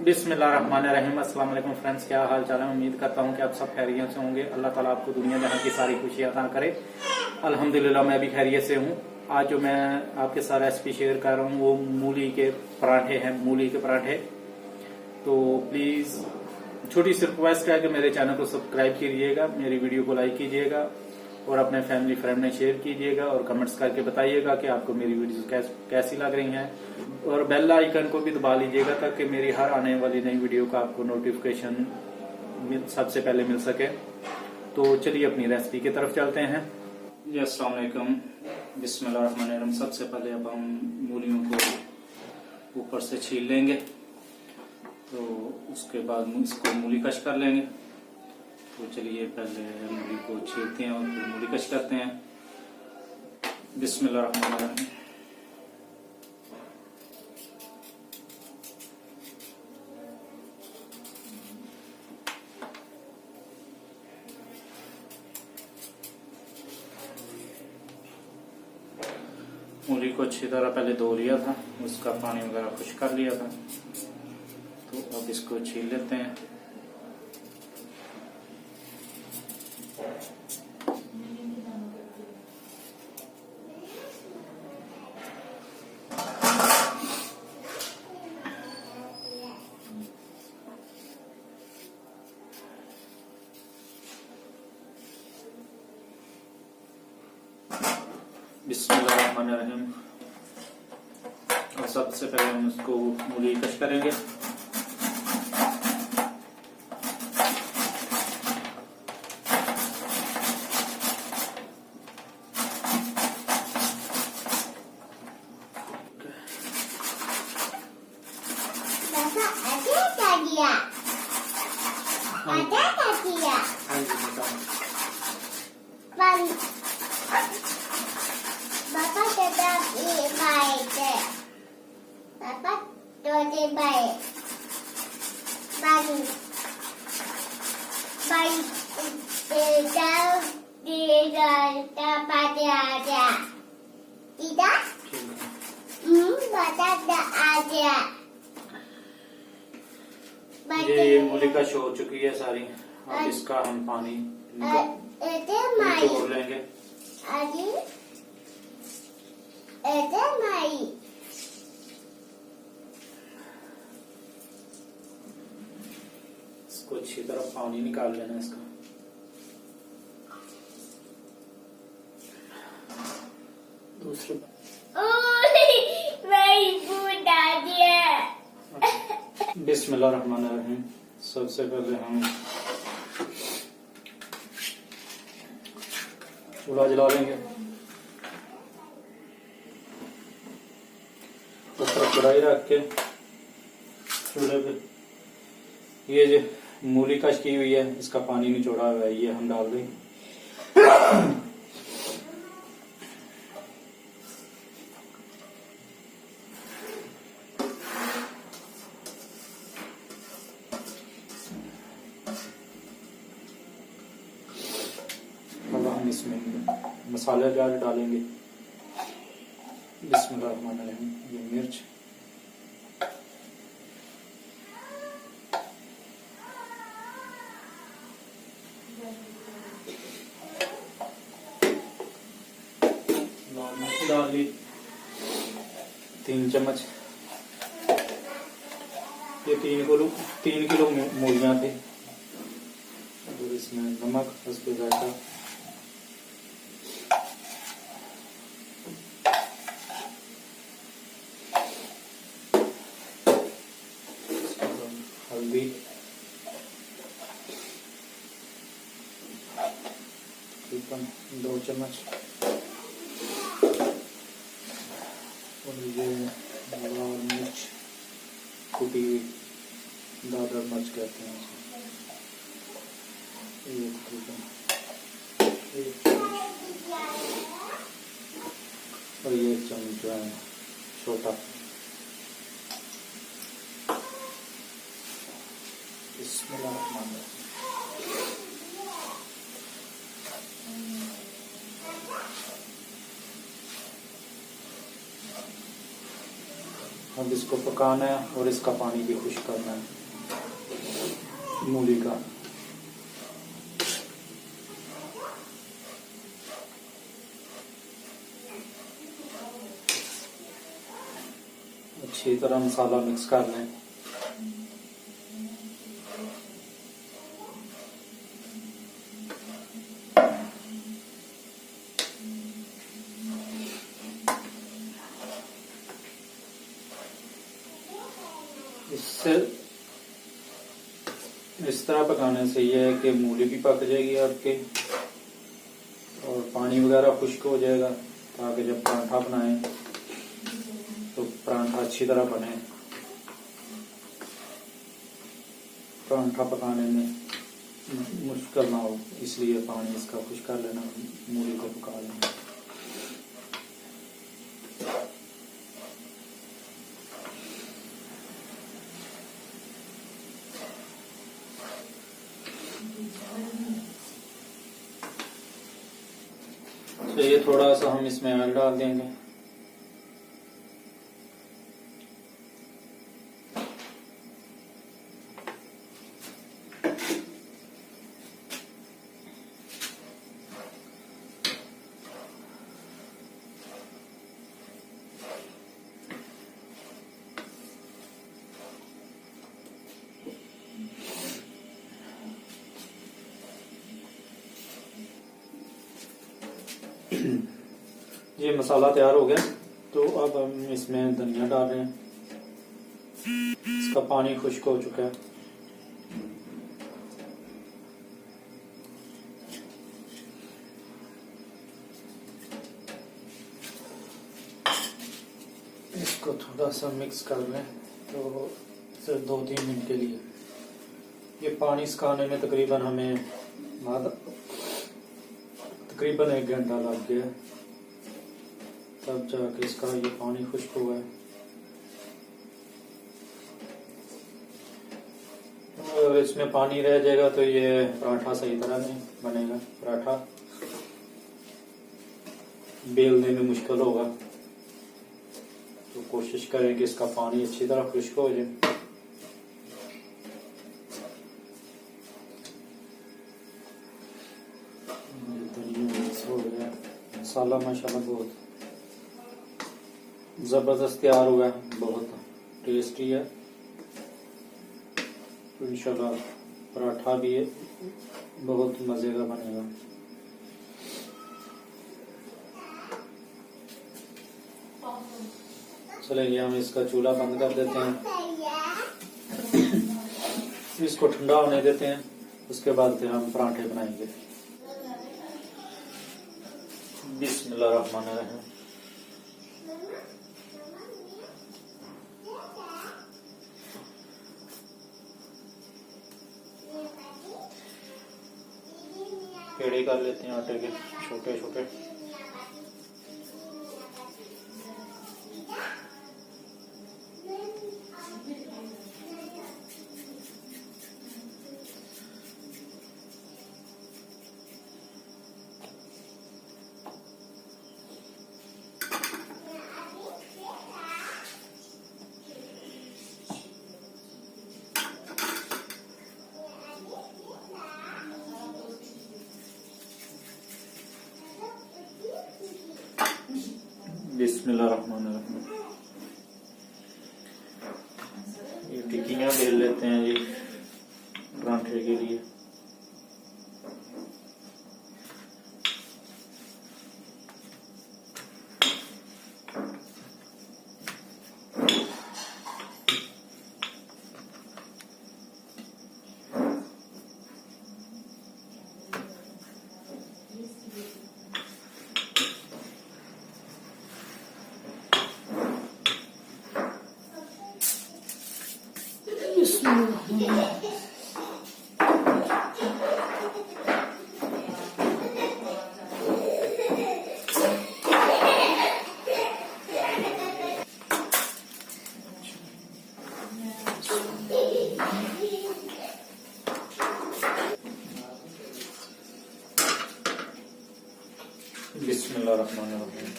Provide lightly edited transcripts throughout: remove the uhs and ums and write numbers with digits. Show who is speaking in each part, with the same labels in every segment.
Speaker 1: बिस्मिल्लाहिर्रहमानिर्रहीम। अस्सलाम वालेकुम फ्रेंड्स, क्या हाल चाल है। उम्मीद करता हूँ कि आप सब खैरियत से होंगे। अल्लाह ताला आपको दुनिया जहां की सारी खुशी अता करे। अल्हम्दुलिल्लाह मैं भी खैरियत से हूँ। आज जो मैं आपके साथ रेसिपी शेयर कर रहा हूँ वो मूली के पराठे हैं। मूली के पराठे, तो प्लीज छोटी सी रिक्वेस्ट है कि मेरे चैनल को सब्सक्राइब कीजिएगा, मेरी वीडियो को लाइक कीजिएगा और अपने फैमिली फ्रेंड में शेयर कीजिएगा और कमेंट्स करके बताइएगा कि आपको मेरी वीडियो कैसी लग रही हैं और बेल आइकन को भी दबा लीजिएगा ताकि मेरी हर आने वाली नई वीडियो का आपको नोटिफिकेशन सबसे पहले मिल सके। तो चलिए अपनी रेसिपी की तरफ चलते हैं। जी अस्सलाम वालेकुम, बिस्मिल्लाहिर्रहमानिर्रहीम। सबसे पहले अब हम मूलियों को ऊपर से छील लेंगे, तो उसके बाद इसको मूली कश कर लेंगे। तो चलिए पहले मूली को छीलते हैं और फिर मूली कश करते हैं। बिस्मिल्लाहिर्रहमानिर्रहीम। मूली को अच्छी तरह पहले धो लिया था, उसका पानी वगैरह खुश कर लिया था। तो अब इसको छील लेते हैं। बिस्मिल्लाहिर्रहमानिर्रहीम। और सबसे पहले हम इसको मूली कश करेंगे। ये मूली कश हो चुकी है सारी। अब इसका हम पानी निचोड़ लेंगे। इसको अच्छी तरह पानी निकाल लेना इसका। दूसरे बिस्मिल्लाहिर्रहमानिर्रहीम। सबसे पहले हम चूल्हा जला लेंगे। ऊपर कढ़ाई रख के चूल्हे पे ये जो मूली कश की हुई है इसका पानी निचोड़ा हुआ है ये हम डाल देंगे। हम इसमें मसाले जार डालेंगे। बिस्मिल्लाहिर्रहमानिर्रहीम। ये मिर्च, लाल मिर्च डाल ली 3 चम्मच। ये 3 किलो मूलियां थे। और इसमें नमक, हस्बे जायका, हल्दी, तकरीबन 2 चम्मच, और ये लाल मिर्च कुटी हुई, दादर मिर्च कहते हैं ये तकरीबन 1 चम्मच, और ये 1 चम्मच जो है छोटा। अब इसको पकाना है और इसका पानी भी खुश्क करना है मूली का। अच्छी तरह मसाला मिक्स कर लें। इससे इस तरह पकाने से यह है कि मूली भी पक जाएगी आपके और पानी वगैरह खुश्क हो जाएगा, ताकि जब पराठा बनाएं तो पराठा अच्छी तरह बने। पराठा पकाने में मुश्किल ना हो, इसलिए पानी इसका खुश्क कर लेना, मूली को पका लेना। तो ये थोड़ा सा हम इसमें ऑयल डाल देंगे। ये मसाला तैयार हो गया, तो अब हम इसमें धनिया डाल रहे हैं। इसका पानी खुश्क हो चुका है। इसको थोड़ा सा मिक्स कर लें, तो सिर्फ 2-3 मिनट के लिए। ये पानी सुखाने में तकरीबन हमें तकरीबन 1 घंटा लग गया, तब जाके इसका ये पानी खुश्क हुआ है। अगर इसमें पानी रह जाएगा तो ये पराठा सही तरह नहीं बनेगा। पराठा बेलने में मुश्किल होगा, तो कोशिश करें कि इसका पानी अच्छी तरह खुश्क हो जाए। हो गया मसाला माशाल्लाह बहुत जबरदस्त तैयार हुआ है, बहुत टेस्टी है। तो इंशाल्लाह पराठा भी बहुत मजे का बनेगा। चलिए हम इसका चूल्हा बंद कर देते हैं, इसको ठंडा होने देते हैं, उसके बाद फिर हम पराठे बनाएंगे। बिस्मिल्लाहिर्रहमानिर्रहीम। पेड़े कर लेते हैं आटे के छोटे छोटे। बिस्मिल्लाहिर्रहमानिर्रहीम। ये टिक्कियां बेल लेते हैं जी पराठे के लिए। बिस्मिल्लाहिर्रहमानिर्रहीम।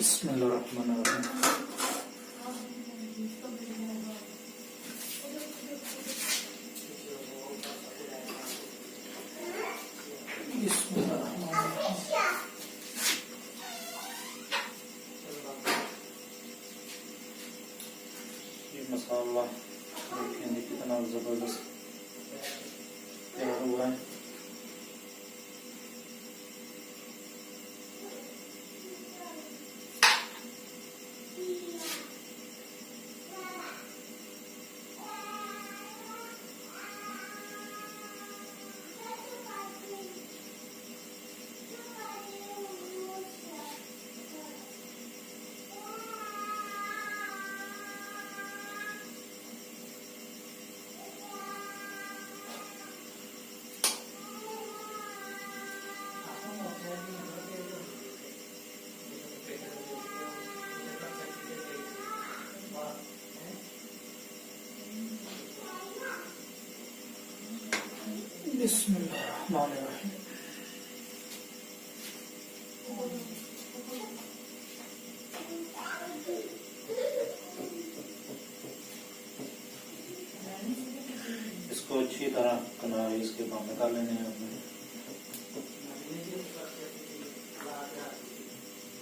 Speaker 1: बिस्मिल्लाहिर्रहमानिर्रहीम। ये मसाला देखेंगे कितना जबरदस्त तैयार हुआ है। बिस्मिल्लाहिर्रहमानिर्रहीम। इसको अच्छी तरह किनारे इसके बंद कर लेने हैं अपने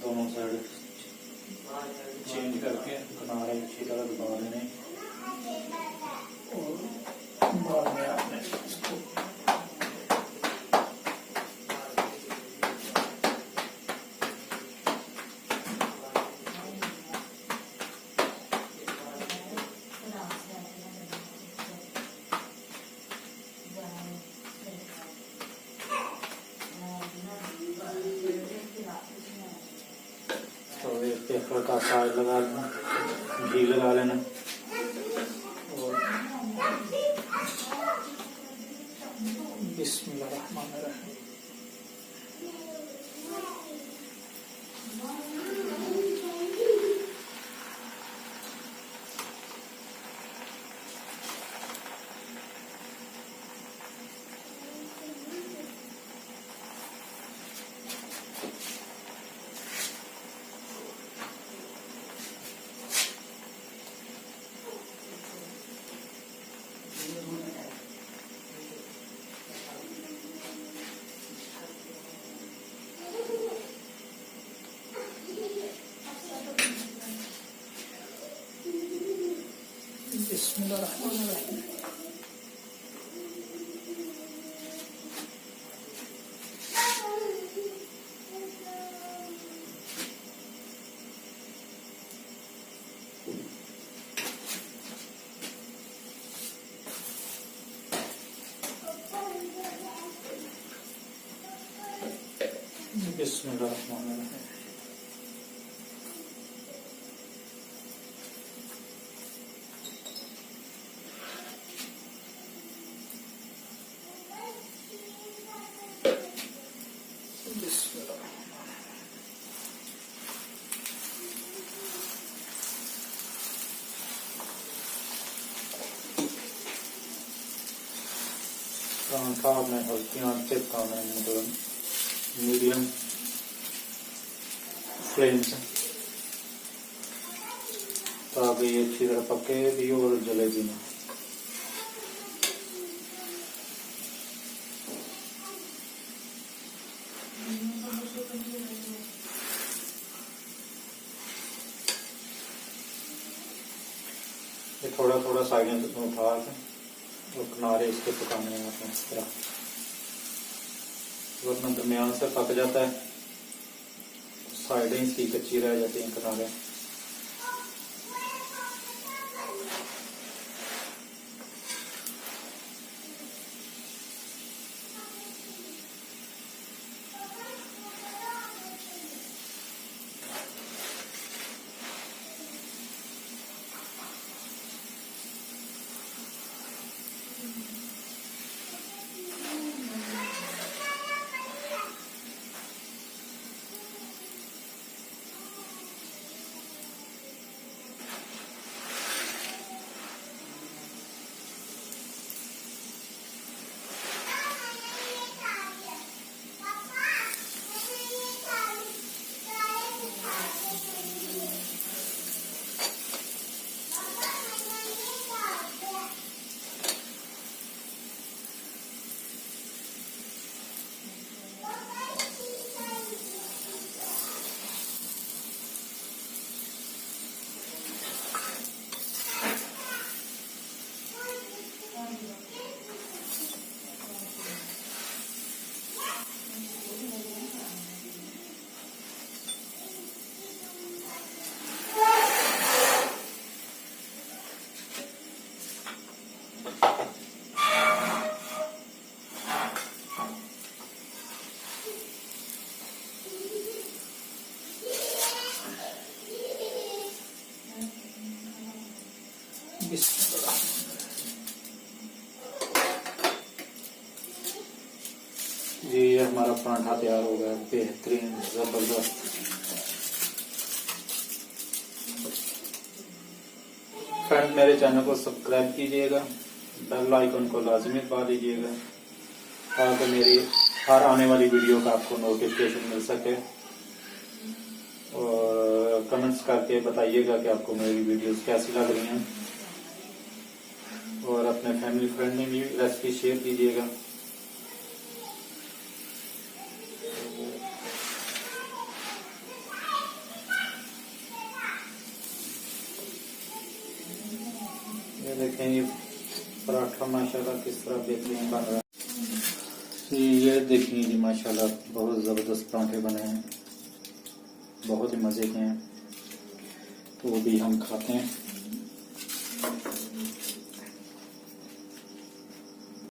Speaker 1: दोनों साइड चेंज करके किनारे अच्छी तरह दबा लेने और बाद में आपने इसको हल्का सा लगा लेना, घी लगा लेना और बिस्मिल्लाहिर्रहमानिर्रहीम। बिस्मिल्लाहिर्रहमानिर्रहीम। बिस्मिल्लाहिर्रहमानिर्रहीम। पराठा में हल्की आंच पे पकाना है, मतलब मीडियम फ्लेम से, ताकि ये अच्छी तरह पके भी और जले भी ना। ये थोड़ा थोड़ा साइडें से उठा के और किनारे इसके पकाने हैं अपने इस तरह, वरना दरमियान से पक जाता है, साइडें इसकी कच्ची रह जाती हैं किनारे। जी ये हमारा पराठा तैयार हो गया, बेहतरीन जबरदस्त। फ्रेंड मेरे चैनल को सब्सक्राइब कीजिएगा, बेल आइकन को लाजमी दबा दीजिएगा ताकि मेरी हर आने वाली वीडियो का आपको नोटिफिकेशन मिल सके। और कमेंट्स करके बताइएगा कि आपको मेरी वीडियोस कैसी लग रही हैं, और अपने फैमिली फ्रेंड में भी रेसिपी शेयर कीजिएगा। ये देखें ये पराठा माशाल्लाह किस तरह बेहतरीन बन रहा है। ये देखिए जी माशाल्लाह बहुत ज़बरदस्त पराठे बने हैं, बहुत ही मज़े के हैं, तो वो भी हम खाते हैं।